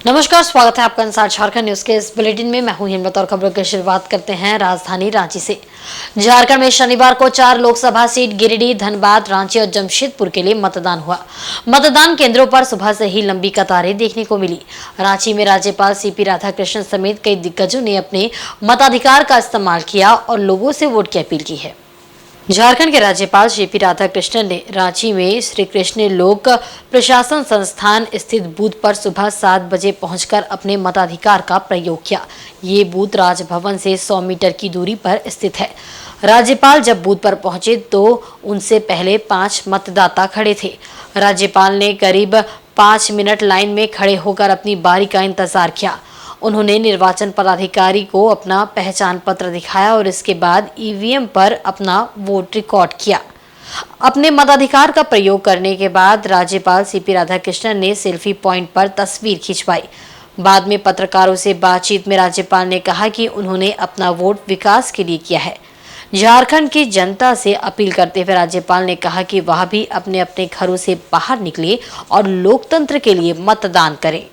नमस्कार, स्वागत है आपका इंसाइड झारखंड न्यूज के इस बुलेटिन में। मैं हूं हिम्मत और खबरों की शुरुआत करते हैं राजधानी रांची से। झारखंड में शनिवार को 4 लोकसभा सीट गिरिडीह, धनबाद, रांची और जमशेदपुर के लिए मतदान हुआ। मतदान केंद्रों पर सुबह से ही लंबी कतारें देखने को मिली। रांची में राज्यपाल सीपी राधाकृष्णन समेत कई दिग्गजों ने अपने मताधिकार का इस्तेमाल किया और लोगों से वोट की अपील की है। झारखंड के राज्यपाल सीपी राधाकृष्णन ने रांची में श्री कृष्ण लोक प्रशासन संस्थान स्थित बूथ पर सुबह 7 बजे पहुंचकर अपने मताधिकार का प्रयोग किया। ये बूथ राजभवन से 100 मीटर की दूरी पर स्थित है। राज्यपाल जब बूथ पर पहुंचे तो उनसे पहले 5 मतदाता खड़े थे। राज्यपाल ने करीब 5 मिनट लाइन में खड़े होकर अपनी बारी का इंतजार किया। उन्होंने निर्वाचन पदाधिकारी को अपना पहचान पत्र दिखाया और इसके बाद ईवीएम पर अपना वोट रिकॉर्ड किया। अपने मताधिकार का प्रयोग करने के बाद राज्यपाल सीपी राधाकृष्णन ने सेल्फी पॉइंट पर तस्वीर खिंचवाई। बाद में पत्रकारों से बातचीत में राज्यपाल ने कहा कि उन्होंने अपना वोट विकास के लिए किया है। झारखंड की जनता से अपील करते हुए राज्यपाल ने कहा कि वह भी अपने अपने घरों से बाहर निकले और लोकतंत्र के लिए मतदान करें।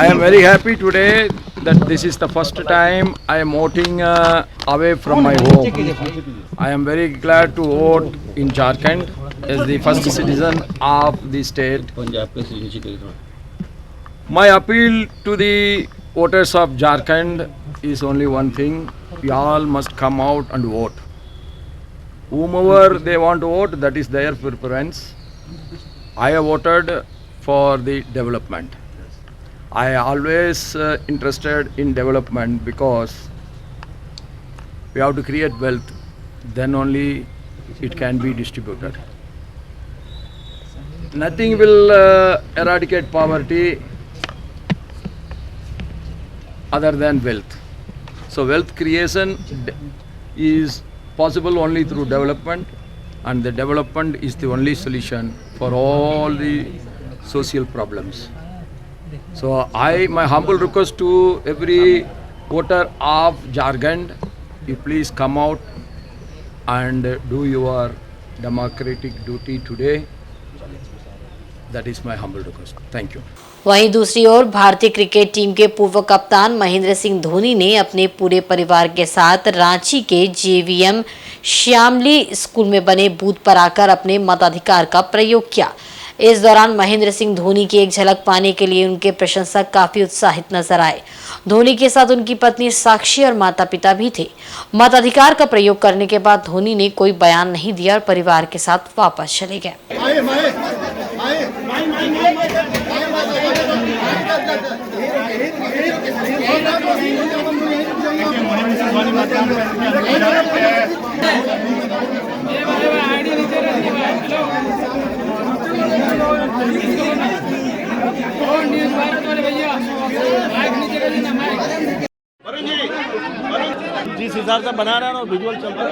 I am very happy today that this is the first time I am voting away from my home. I am very glad to vote in Jharkhand as the first citizen of the state. My appeal to the voters of Jharkhand is only one thing: we all must come out and vote. Whomever they want to vote, that is their preference. I have voted for the development. I always interested in development because we have to create wealth, then only it can be distributed. Nothing will eradicate poverty other than wealth. So wealth creation is possible only through development, and the development is the only solution for all the social problems. So my humble request to every voter of Jharkhand, you please come out and do your democratic duty today. That is my humble request. Thank you. वहीं दूसरी ओर भारतीय cricket team के पूर्व कप्तान महेंद्र सिंह धोनी ने अपने पूरे परिवार के साथ रांची के जेवीएम श्यामली स्कूल में बने बूथ पर आकर अपने मताधिकार का प्रयोग किया। इस दौरान महेंद्र सिंह धोनी की एक झलक पाने के लिए उनके प्रशंसक काफी उत्साहित नजर आए। धोनी के साथ उनकी पत्नी साक्षी और माता पिता भी थे। मताधिकार का प्रयोग करने के बाद धोनी ने कोई बयान नहीं दिया और परिवार के साथ वापस चले गए। जिस हिसाब से बना रहा है ना विजुअल चल रहा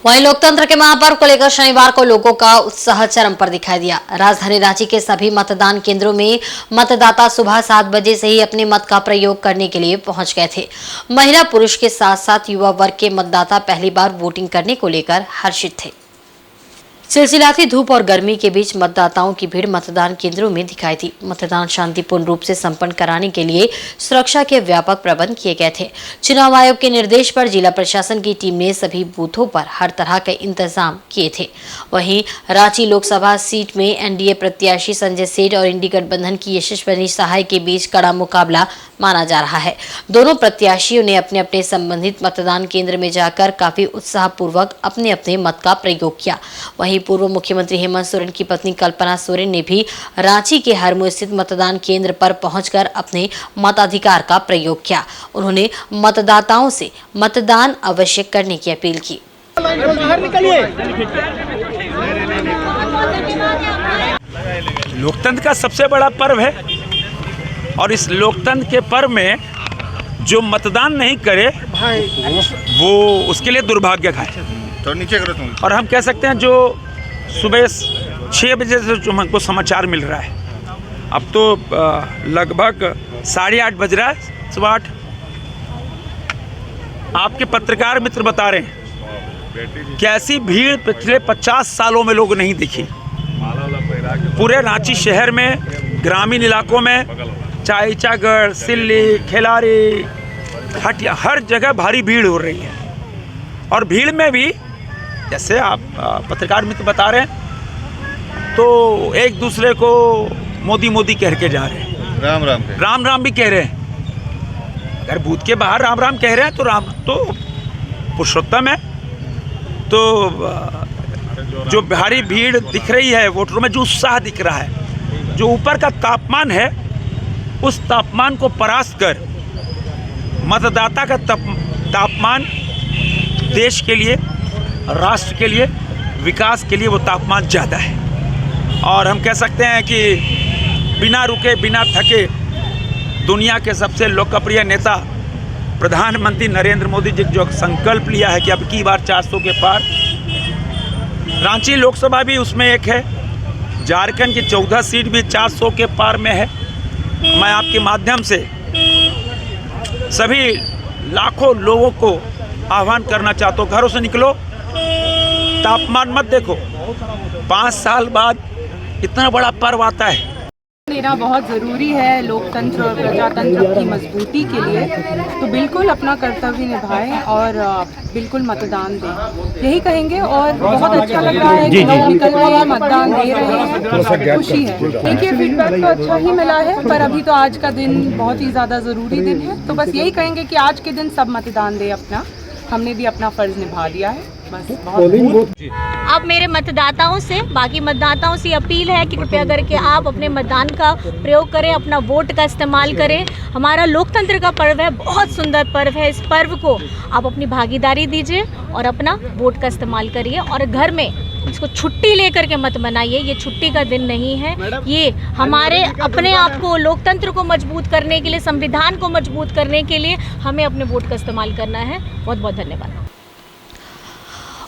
वहीं लोकतंत्र के महापर्व को लेकर शनिवार को लोगों का उत्साह चरम पर दिखाई दिया। राजधानी रांची के सभी मतदान केंद्रों में मतदाता सुबह 7 बजे से ही अपने मत का प्रयोग करने के लिए पहुंच गए थे। महिला पुरुष के साथ साथ युवा वर्ग के मतदाता पहली बार वोटिंग करने को लेकर हर्षित थे। सिलसिलाती धूप और गर्मी के बीच मतदाताओं की भीड़ मतदान केंद्रों में दिखाई दी। मतदान शांतिपूर्ण रूप से संपन्न कराने के लिए सुरक्षा के व्यापक प्रबंध किए गए थे। चुनाव आयोग के निर्देश पर जिला प्रशासन की टीम ने सभी बूथों पर हर तरह के इंतजाम किए थे। वहीं रांची लोकसभा सीट में एनडीए प्रत्याशी संजय सेठ और इंडी गठबंधन की यशस्विनी सहाय के बीच कड़ा मुकाबला माना जा रहा है। दोनों प्रत्याशियों ने अपने अपने संबंधित मतदान केंद्र में जाकर काफी उत्साहपूर्वक अपने अपने मत का प्रयोग किया। वहीं पूर्व मुख्यमंत्री हेमंत सोरेन की पत्नी कल्पना सोरेन ने भी रांची के हरमू स्थित मतदान केंद्र पर पहुंचकर अपने मताधिकार का प्रयोग किया। उन्होंने मतदाताओं से मतदान अवश्य करने की अपील की। लोकतंत्र का सबसे बड़ा पर्व है और इस लोकतंत्र के पर्व में जो मतदान नहीं करे वो उसके लिए दुर्भाग्य का है। तो नीचे करो तुम। और हम कह सकते हैं जो सुबह 6 बजे से जो हमको समाचार मिल रहा है, अब तो लगभग 8:30 बज रहा है, सुबह 8। आपके पत्रकार मित्र बता रहे हैं कि ऐसी भीड़ पिछले 50 सालों में लोग नहीं देखी। पूरे रांची शहर में, ग्रामीण इलाकों में, चाहे ईचागढ़, सिल्ली, खिलारी, हटिया, हर जगह भारी भीड़ हो रही है। और भीड़ में भी जैसे आप पत्रकार मित्र बता रहे हैं तो एक दूसरे को मोदी मोदी कह के जा रहे हैं, राम राम भी कह रहे हैं। अगर बूथ के बाहर राम राम कह रहे हैं तो राम तो पुरुषोत्तम है। तो जो भारी भीड़ दिख रही है वोटरों में, जो उत्साह दिख रहा है, जो ऊपर का तापमान है, उस तापमान को परास्त कर मतदाता का तापमान देश के लिए, राष्ट्र के लिए, विकास के लिए वो तापमान ज़्यादा है। और हम कह सकते हैं कि बिना रुके बिना थके दुनिया के सबसे लोकप्रिय नेता प्रधानमंत्री नरेंद्र मोदी जी जो संकल्प लिया है कि अब की बार 400 के पार, रांची लोकसभा भी उसमें एक है, झारखंड की 14 सीट भी 400 के पार में है। मैं आपके माध्यम से सभी लाखों लोगों को आह्वान करना चाहता हूँ, घरों से निकलो, तापमान मत देखो। 5 साल बाद इतना बड़ा पर्व आता है। लेना बहुत ज़रूरी है लोकतंत्र और प्रजातंत्र की मजबूती के लिए, तो बिल्कुल अपना कर्तव्य निभाएं और बिल्कुल मतदान दें, यही कहेंगे। और बहुत अच्छा लग रहा है कि लोग निकल के मतदान दे रहे हैं, खुशी है। देखिए फीडबैक तो अच्छा ही मिला है, पर अभी तो आज का दिन बहुत ही ज़्यादा ज़रूरी दिन है, तो बस यही कहेंगे कि आज के दिन सब मतदान दें अपना। हमने भी अपना फ़र्ज़ निभा दिया है, बस बहुत। अब मेरे मतदाताओं से, बाकी मतदाताओं से अपील है कि कृपया करके आप अपने मतदान का प्रयोग करें, अपना वोट का इस्तेमाल करें। हमारा लोकतंत्र का पर्व है, बहुत सुंदर पर्व है। इस पर्व को आप अपनी भागीदारी दीजिए और अपना वोट का इस्तेमाल करिए। और घर में इसको छुट्टी लेकर के मत मनाइए, ये छुट्टी का दिन नहीं है। ये हमारे अपने आप को, लोकतंत्र को मजबूत करने के लिए, संविधान को मजबूत करने के लिए हमें अपने वोट का इस्तेमाल करना है। बहुत बहुत धन्यवाद।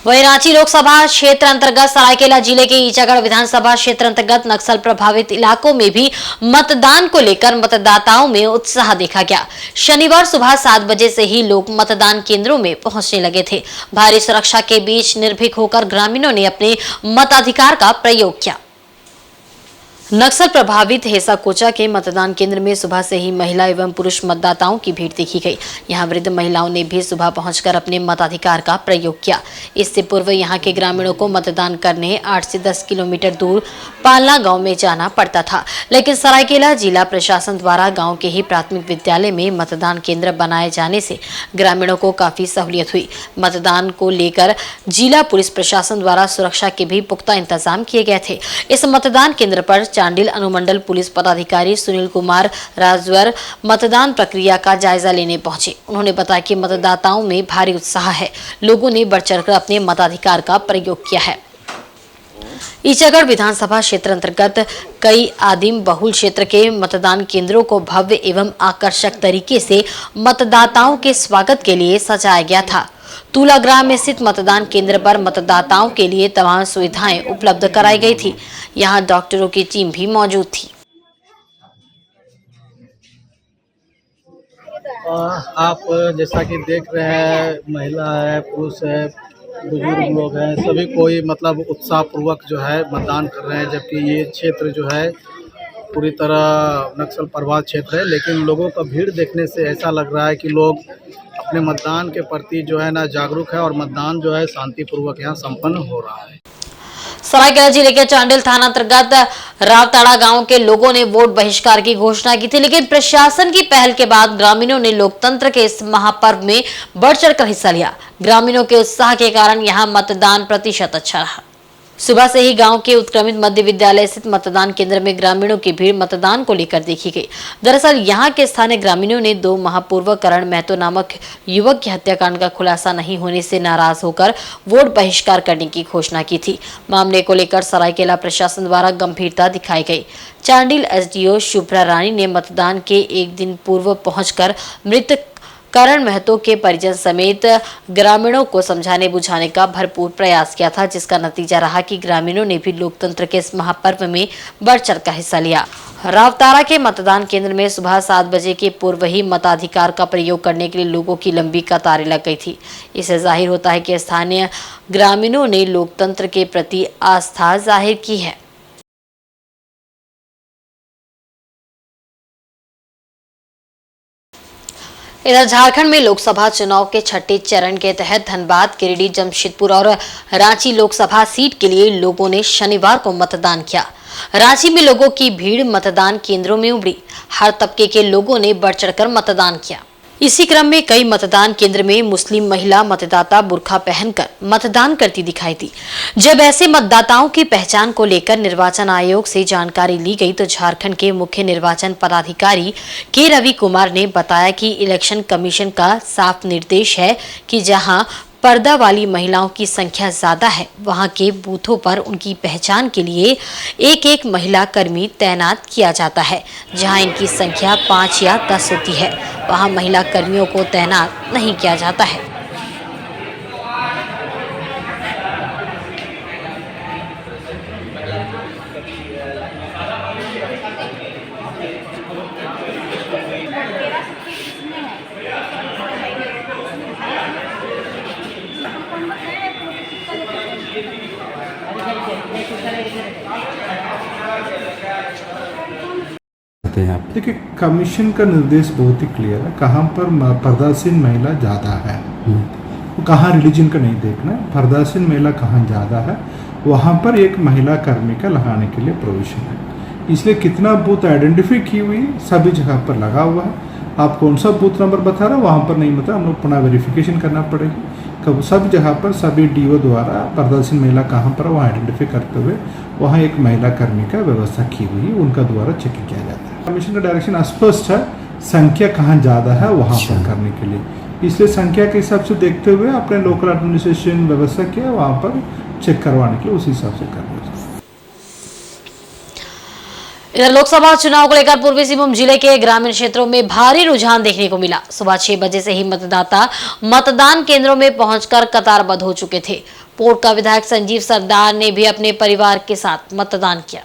वहीं रांची लोकसभा क्षेत्र अंतर्गत सरायकेला जिले के ईचागढ़ विधानसभा क्षेत्र अंतर्गत नक्सल प्रभावित इलाकों में भी मतदान को लेकर मतदाताओं में उत्साह देखा गया। शनिवार सुबह 7 बजे से ही लोग मतदान केंद्रों में पहुंचने लगे थे। भारी सुरक्षा के बीच निर्भीक होकर ग्रामीणों ने अपने मताधिकार का प्रयोग किया। नक्सल प्रभावित हेसा कोचा के मतदान केंद्र में सुबह से ही महिला एवं पुरुष मतदाताओं की भीड़ देखी गई। यहां वृद्ध महिलाओं ने भी सुबह पहुंचकर अपने मताधिकार का प्रयोग किया। इससे पूर्व यहां के ग्रामीणों को मतदान करने 8 से 10 किलोमीटर दूर पालना गांव में जाना पड़ता था, लेकिन सरायकेला जिला प्रशासन द्वारा गांव के ही प्राथमिक विद्यालय में मतदान केंद्र बनाए जाने से ग्रामीणों को काफी सहूलियत हुई। मतदान को लेकर जिला पुलिस प्रशासन द्वारा सुरक्षा के भी पुख्ता इंतजाम किए गए थे। इस मतदान केंद्र पर चांडिल अनुमंडल पुलिस पदाधिकारी सुनील कुमार राजवर मतदान प्रक्रिया का जायजा लेने पहुंचे। उन्होंने बताया कि मतदाताओं में भारी उत्साह है, लोगों ने बढ़ चढ़कर अपने मताधिकार का प्रयोग किया है। ईचागढ़ विधानसभा क्षेत्र अंतर्गत कई आदिम बहुल क्षेत्र के मतदान केंद्रों को भव्य एवं आकर्षक तरीके से मतदाताओं के स्वागत के लिए सजाया गया था। तूलाग्राम में स्थित मतदान केंद्र पर मतदाताओं के लिए तमाम सुविधाएं उपलब्ध कराई गई थी। यहां डॉक्टरों की टीम भी मौजूद थी। आप जैसा कि देख रहे हैं, महिला है, पुरुष है, बुजुर्ग लोग हैं, सभी कोई मतलब उत्साहपूर्वक जो है मतदान कर रहे हैं। जबकि ये क्षेत्र जो है पूरी तरह नक्सल प्रभावित क्षेत्र है, लेकिन लोगों का भीड़ देखने से ऐसा लग रहा है कि लोग अपने मतदान के प्रति जो है ना जागरूक है और मतदान जो है शांतिपूर्वक यहाँ संपन्न हो रहा है। सरायकेला जिले के चांडिल थाना अंतर्गत रावताड़ा गांव के लोगों ने वोट बहिष्कार की घोषणा की थी, लेकिन प्रशासन की पहल के बाद ग्रामीणों ने लोकतंत्र के इस महापर्व में बढ़ चढ़कर हिस्सा लिया। ग्रामीणों के उत्साह के कारण यहां मतदान प्रतिशत अच्छा रहा। सुबह से ही गांव के उत्क्रमित मध्य विद्यालय स्थित मतदान केंद्र में ग्रामीणों की भीड़ मतदान को लेकर देखी गई। दरअसल यहां के स्थानीय ग्रामीणों ने 2 माह पूर्व करण महतो नामक युवक की हत्याकांड का खुलासा नहीं होने से नाराज होकर वोट बहिष्कार करने की घोषणा की थी। मामले को लेकर सरायकेला प्रशासन द्वारा गंभीरता दिखाई गई। चांडिल एसडीओ शुभ्रा रानी ने मतदान के एक दिन पूर्व पहुंचकर मृत करण महतो के परिजन समेत ग्रामीणों को समझाने बुझाने का भरपूर प्रयास किया था, जिसका नतीजा रहा कि ग्रामीणों ने भी लोकतंत्र के इस महापर्व में बढ़ चढ़ कर हिस्सा लिया। रावतारा के मतदान केंद्र में सुबह 7 बजे के पूर्व ही मताधिकार का प्रयोग करने के लिए लोगों की लंबी कतारें लग गई थी। इससे जाहिर होता है कि स्थानीय ग्रामीणों ने लोकतंत्र के प्रति आस्था जाहिर की है। इधर झारखंड में लोकसभा चुनाव के छठे चरण के तहत धनबाद, गिरिडीह, जमशेदपुर और रांची लोकसभा सीट के लिए लोगों ने शनिवार को मतदान किया। रांची में लोगों की भीड़ मतदान केंद्रों में उमड़ी। हर तबके के लोगों ने बढ़ चढ़कर मतदान किया। इसी क्रम में कई मतदान केंद्र में मुस्लिम महिला मतदाता बुर्का पहनकर मतदान करती दिखाई दी। जब ऐसे मतदाताओं की पहचान को लेकर निर्वाचन आयोग से जानकारी ली गई तो झारखंड के मुख्य निर्वाचन पदाधिकारी के रवि कुमार ने बताया कि इलेक्शन कमीशन का साफ निर्देश है कि जहां पर्दा वाली महिलाओं की संख्या ज्यादा है, वहां के बूथों पर उनकी पहचान के लिए एक एक महिला कर्मी तैनात किया जाता है। जहां इनकी संख्या 5 या 10 होती है, वहां महिला कर्मियों को तैनात नहीं किया जाता है। देखिए, कमीशन का निर्देश बहुत ही क्लियर है। कहाँ पर पर्दासीन महिला ज़्यादा है, वो कहाँ रिलीजन का नहीं देखना है, पर्दासीन महिला कहाँ ज़्यादा है, वहाँ पर एक महिला कर्मी का लगाने के लिए प्रोविजन है। इसलिए कितना बूथ आइडेंटिफाई की हुई सभी जगह पर लगा हुआ है। आप कौन सा बूथ नंबर बता रहे हो वहाँ पर नहीं बता, हम लोग पुनः वेरिफिकेशन करना पड़ेगी। कब सब जगह पर सभी डीओ द्वारा पर्दासीन महिला कहाँ पर वहाँ आइडेंटिफाई करते हुए वहाँ एक महिला कर्मी का व्यवस्था की हुई, उनका द्वारा चेकिंग किया जाता है। कमीशन का डायरेक्शन स्पष्ट है, संख्या कहाँ ज़्यादा है वहाँ पर करने के लिए। इसलिए संख्या के हिसाब से देखते हुए अपने लोकल एडमिनिस्ट्रेशन व्यवस्था किया, वहाँ पर चेक करवाने के लिए उस हिसाब से करना। इधर लोकसभा चुनाव को लेकर पूर्वी सिंहभूम जिले के ग्रामीण क्षेत्रों में भारी रुझान देखने को मिला। सुबह 6 बजे से ही मतदाता मतदान केंद्रों में पहुंचकर कतारबद्ध हो चुके थे। पोटका विधायक संजीव सरदार ने भी अपने परिवार के साथ मतदान किया।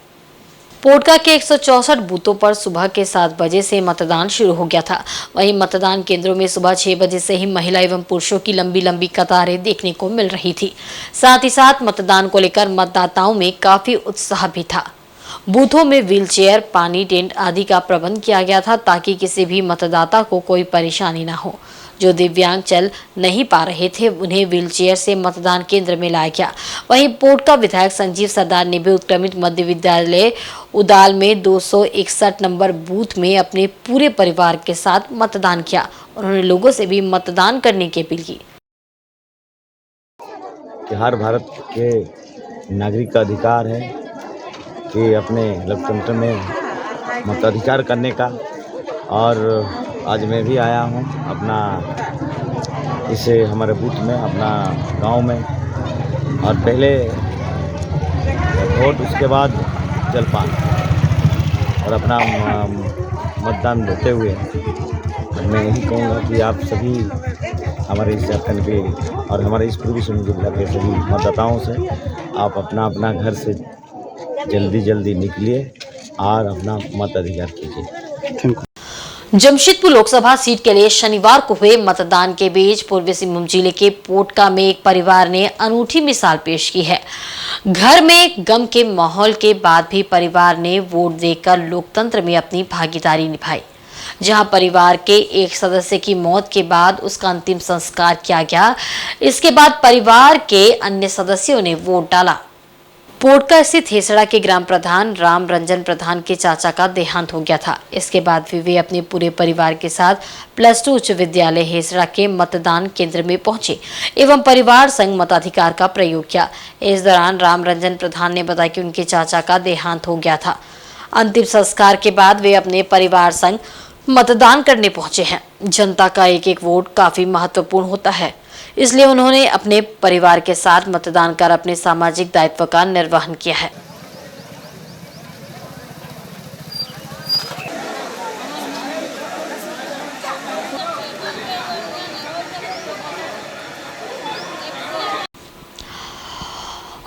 पोटका के 164 बूथों पर सुबह के 7 बजे से मतदान शुरू हो गया था। वहीं मतदान केंद्रों में सुबह 6 बजे से ही महिला एवं पुरुषों की लंबी लंबी कतारें देखने को मिल रही थी। साथ ही साथ मतदान को लेकर मतदाताओं में काफी उत्साह भी था। बूथों में व्हीलचेयर, पानी, टेंट आदि का प्रबंध किया गया था ताकि किसी भी मतदाता को कोई परेशानी न हो। जो दिव्यांग चल नहीं पा रहे थे उन्हें व्हीलचेयर से मतदान केंद्र में लाया गया। वहीं पोटका विधायक संजीव सरदार ने भी उत्क्रमित मध्य विद्यालय उदाल में 261 नंबर बूथ में अपने पूरे परिवार के साथ मतदान किया। उन्होंने लोगों से भी मतदान करने की अपील की। हर भारत के नागरिक का अधिकार है कि अपने लोकतंत्र में मताधिकार करने का, और आज मैं भी आया हूँ अपना इसे हमारे बूथ में, अपना गांव में, और पहले वोट, उसके बाद जलपान, और अपना मतदान देते हुए मैं यही कहूँगा कि आप सभी हमारे इस झारखंड के और हमारे इस पूर्वी सिंहभूम जिला के सभी मतदाताओं से आप अपना अपना घर से जल्दी निकलिए और अपना मताधिकार कीजिए। जमशेदपुर लोकसभा सीट के लिए शनिवार को हुए मतदान के बीच पूर्वी सिंहभूम जिले के पोटका में एक परिवार ने अनूठी मिसाल पेश की है। घर में गम के माहौल के बाद भी परिवार ने वोट देकर लोकतंत्र में अपनी भागीदारी निभाई। जहां परिवार के एक सदस्य की मौत के बाद उसका अंतिम संस्कार किया गया, इसके बाद परिवार के अन्य सदस्यों ने वोट डाला। पोटका स्थित हेसड़ा के ग्राम प्रधान राम रंजन प्रधान के चाचा का देहांत हो गया था। इसके बाद भी वे अपने पूरे परिवार के साथ +2 उच्च विद्यालय हेसड़ा के मतदान केंद्र में पहुंचे एवं परिवार संग मताधिकार का प्रयोग किया। इस दौरान राम रंजन प्रधान ने बताया कि उनके चाचा का देहांत हो गया था। अंतिम संस्कार के बाद वे अपने परिवार संग मतदान करने पहुंचे हैं। जनता का एक एक वोट काफी महत्वपूर्ण होता है, इसलिए उन्होंने अपने परिवार के साथ मतदान कर अपने सामाजिक दायित्व का निर्वहन किया है।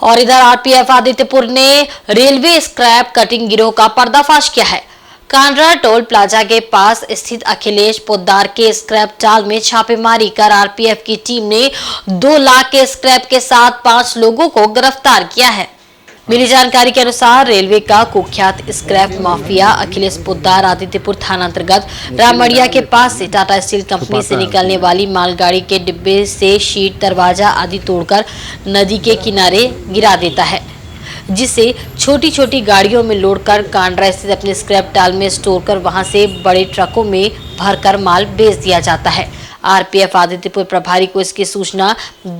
और इधर आरपीएफ आदित्यपुर ने रेलवे स्क्रैप कटिंग गिरोह का पर्दाफाश किया है। कांड्रा टोल प्लाजा के पास स्थित अखिलेश पोद्दार के स्क्रैप टाल में छापेमारी कर आरपीएफ की टीम ने 2 लाख के स्क्रैप के साथ 5 लोगों को गिरफ्तार किया है। मिली जानकारी के अनुसार रेलवे का कुख्यात स्क्रैप माफिया अखिलेश पोद्दार आदित्यपुर थाना अंतर्गत राममड़िया के पास से टाटा स्टील कंपनी से निकलने वाली मालगाड़ी के डिब्बे से शीट, दरवाजा आदि तोड़कर नदी के किनारे गिरा देता है, जिसे छोटी छोटी गाड़ियों में लोडकर कांड्रा स्थित अपने स्क्रैप टाल में स्टोर कर वहां से बड़े ट्रकों में भरकर माल बेच दिया जाता है। आरपीएफ आदित्यपुर प्रभारी को इसकी सूचना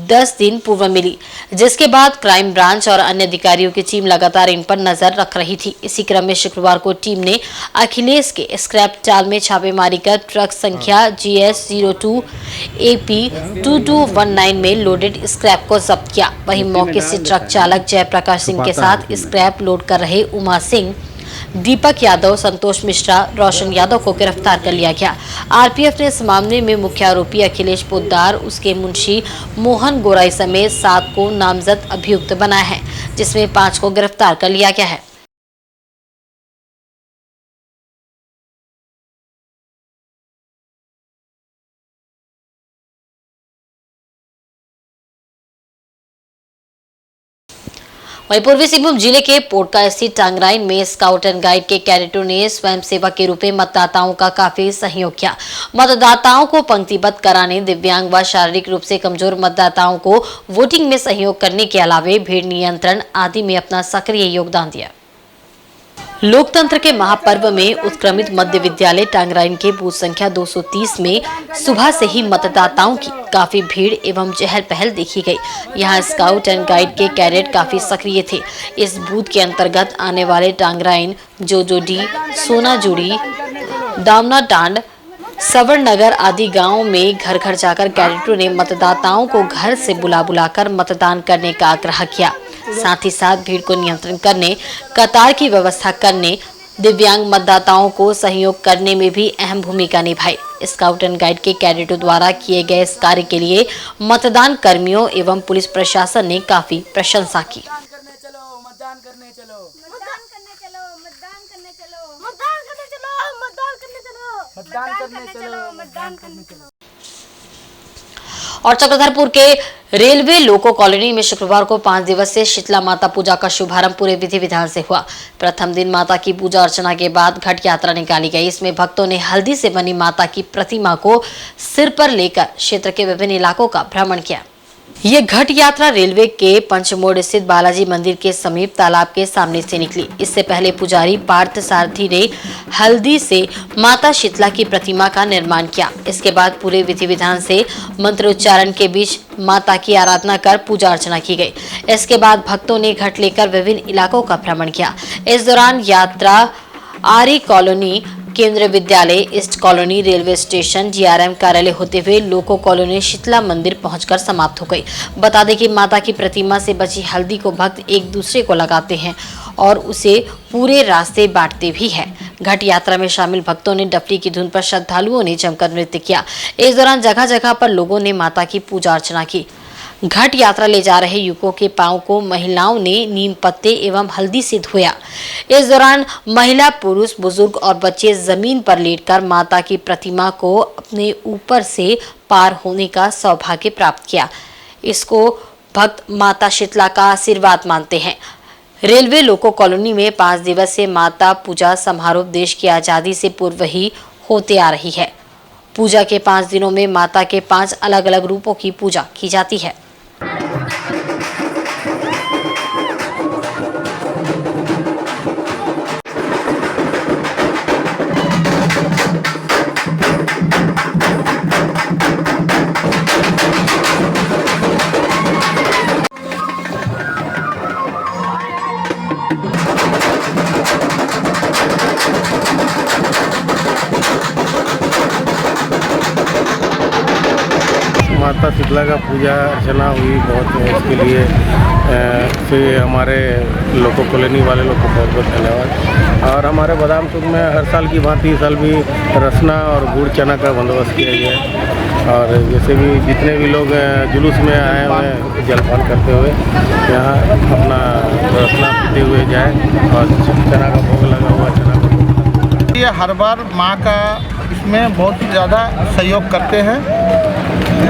10 दिन पूर्व मिली, जिसके बाद क्राइम ब्रांच और अन्य अधिकारियों की टीम लगातार इन पर नजर रख रही थी। इसी क्रम में शुक्रवार को टीम ने अखिलेश के स्क्रैप टाल में छापेमारी कर ट्रक संख्या GS02 AP 2219 में लोडेड स्क्रैप को जब्त किया। वहीं मौके से ट्रक चालक जयप्रकाश सिंह के साथ स्क्रैप लोड कर रहे उमा सिंह, दीपक यादव, संतोष मिश्रा, रोशन यादव को गिरफ्तार कर लिया गया। आरपीएफ ने इस मामले में मुख्य आरोपी अखिलेश पोद्दार, उसके मुंशी मोहन गोराई समेत 7 को नामजद अभियुक्त बनाया है, जिसमें 5 को गिरफ्तार कर लिया गया है। वहीं पूर्वी सिंहभूम जिले के पोटका स्थित टांगराइन में स्काउट एंड गाइड के कैडेटों ने स्वयं सेवक के रूप में मतदाताओं का काफी सहयोग किया। मतदाताओं को पंक्तिबद्ध कराने, दिव्यांग व शारीरिक रूप से कमजोर मतदाताओं को वोटिंग में सहयोग करने के अलावे भीड़ नियंत्रण आदि में अपना सक्रिय योगदान दिया। लोकतंत्र के महापर्व में उत्क्रमित मध्य विद्यालय टांगराइन के बूथ संख्या 230 में सुबह से ही मतदाताओं की काफी भीड़ एवं चहल पहल देखी गई। यहां स्काउट एंड गाइड के कैडेट काफी सक्रिय थे। इस बूथ के अंतर्गत आने वाले टांगराइन, जोजोडी, सोनाजुड़ी, दामना टांड, सवर्ण नगर आदि गांवों में घर घर जाकर कैडेटों ने मतदाताओं को घर से बुलाकर मतदान करने का आग्रह किया। साथ ही साथ भीड़ को नियंत्रण करने, कतार की व्यवस्था करने, दिव्यांग मतदाताओं को सहयोग करने में भी अहम भूमिका निभाई। स्काउट एंड गाइड के कैडेटों द्वारा किए गए इस कार्य के लिए मतदान कर्मियों एवं पुलिस प्रशासन ने काफी प्रशंसा की। और चक्रधरपुर के रेलवे लोको कॉलोनी में शुक्रवार को 5 दिवसीय शीतला माता पूजा का शुभारंभ पूरे विधि विधान से हुआ। प्रथम दिन माता की पूजा अर्चना के बाद घट यात्रा निकाली गई। इसमें भक्तों ने हल्दी से बनी माता की प्रतिमा को सिर पर लेकर क्षेत्र के विभिन्न इलाकों का भ्रमण किया। ये घट यात्रा रेलवे के पंचमोड़ स्थित बालाजी मंदिर के समीप तालाब के सामने से निकली। इससे पहले पुजारी पार्थ सारथी ने हल्दी से माता शीतला की प्रतिमा का निर्माण किया। इसके बाद पूरे विधि विधान से मंत्रोच्चारण के बीच माता की आराधना कर पूजा अर्चना की गई। इसके बाद भक्तों ने घट लेकर विभिन्न इलाकों का भ्रमण किया। इस दौरान यात्रा आर्य कॉलोनी, केंद्रीय विद्यालय, east colony, railway station, DRM कार्यालय होते हुए लोको कॉलोनी शीतला मंदिर पहुंचकर समाप्त हो गई। बता दें कि माता की प्रतिमा से बची हल्दी को भक्त एक दूसरे को लगाते हैं और उसे पूरे रास्ते बांटते भी हैं। घट यात्रा में शामिल भक्तों ने डफली की धुन पर श्रद्धालुओं ने जमकर नृत्य किया। इस दौरान जगह जगह पर लोगों ने माता की पूजा अर्चना की। घट यात्रा ले जा रहे युवकों के पांव को महिलाओं ने नीम पत्ते एवं हल्दी से धोया। इस दौरान महिला, पुरुष, बुजुर्ग और बच्चे जमीन पर लेटकर माता की प्रतिमा को अपने ऊपर से पार होने का सौभाग्य प्राप्त किया। इसको भक्त माता शीतला का आशीर्वाद मानते हैं। रेलवे लोको कॉलोनी में 5 दिवसीय माता पूजा समारोह देश की आजादी से पूर्व ही होते आ रही है। पूजा के 5 दिनों में माता के 5 अलग अलग रूपों की पूजा की जाती है। माता शीतला का पूजा अर्चना हुई बहुत, उसके लिए फिर हमारे लोको कॉलोनी वाले लोग को बहुत बहुत धन्यवाद। और हमारे बादाम चौक में हर साल की भांति इस साल भी रसना और गुड़ चना का बंदोबस्त किया गया है। और जैसे भी जितने भी लोग जुलूस में आए हुए हैं जलपान करते हुए यहाँ अपना प्रार्थना करते हुए जाए और चना का भोग लगा हुआ चना का भोग। ये हर बार माँ का इसमें बहुत ज़्यादा सहयोग करते हैं।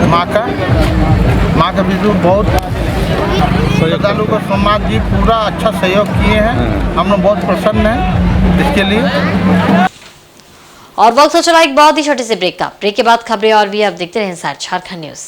माँ का विष्णु बहुत श्रद्धालु को समाज जी पूरा अच्छा सहयोग किए हैं। हम लोग बहुत प्रसन्न हैं इसके लिए। और वक्त तो चला एक बहुत ही छोटे से ब्रेक का। ब्रेक के बाद खबरें और भी आप देखते रहे इंसाइड झारखंड न्यूज।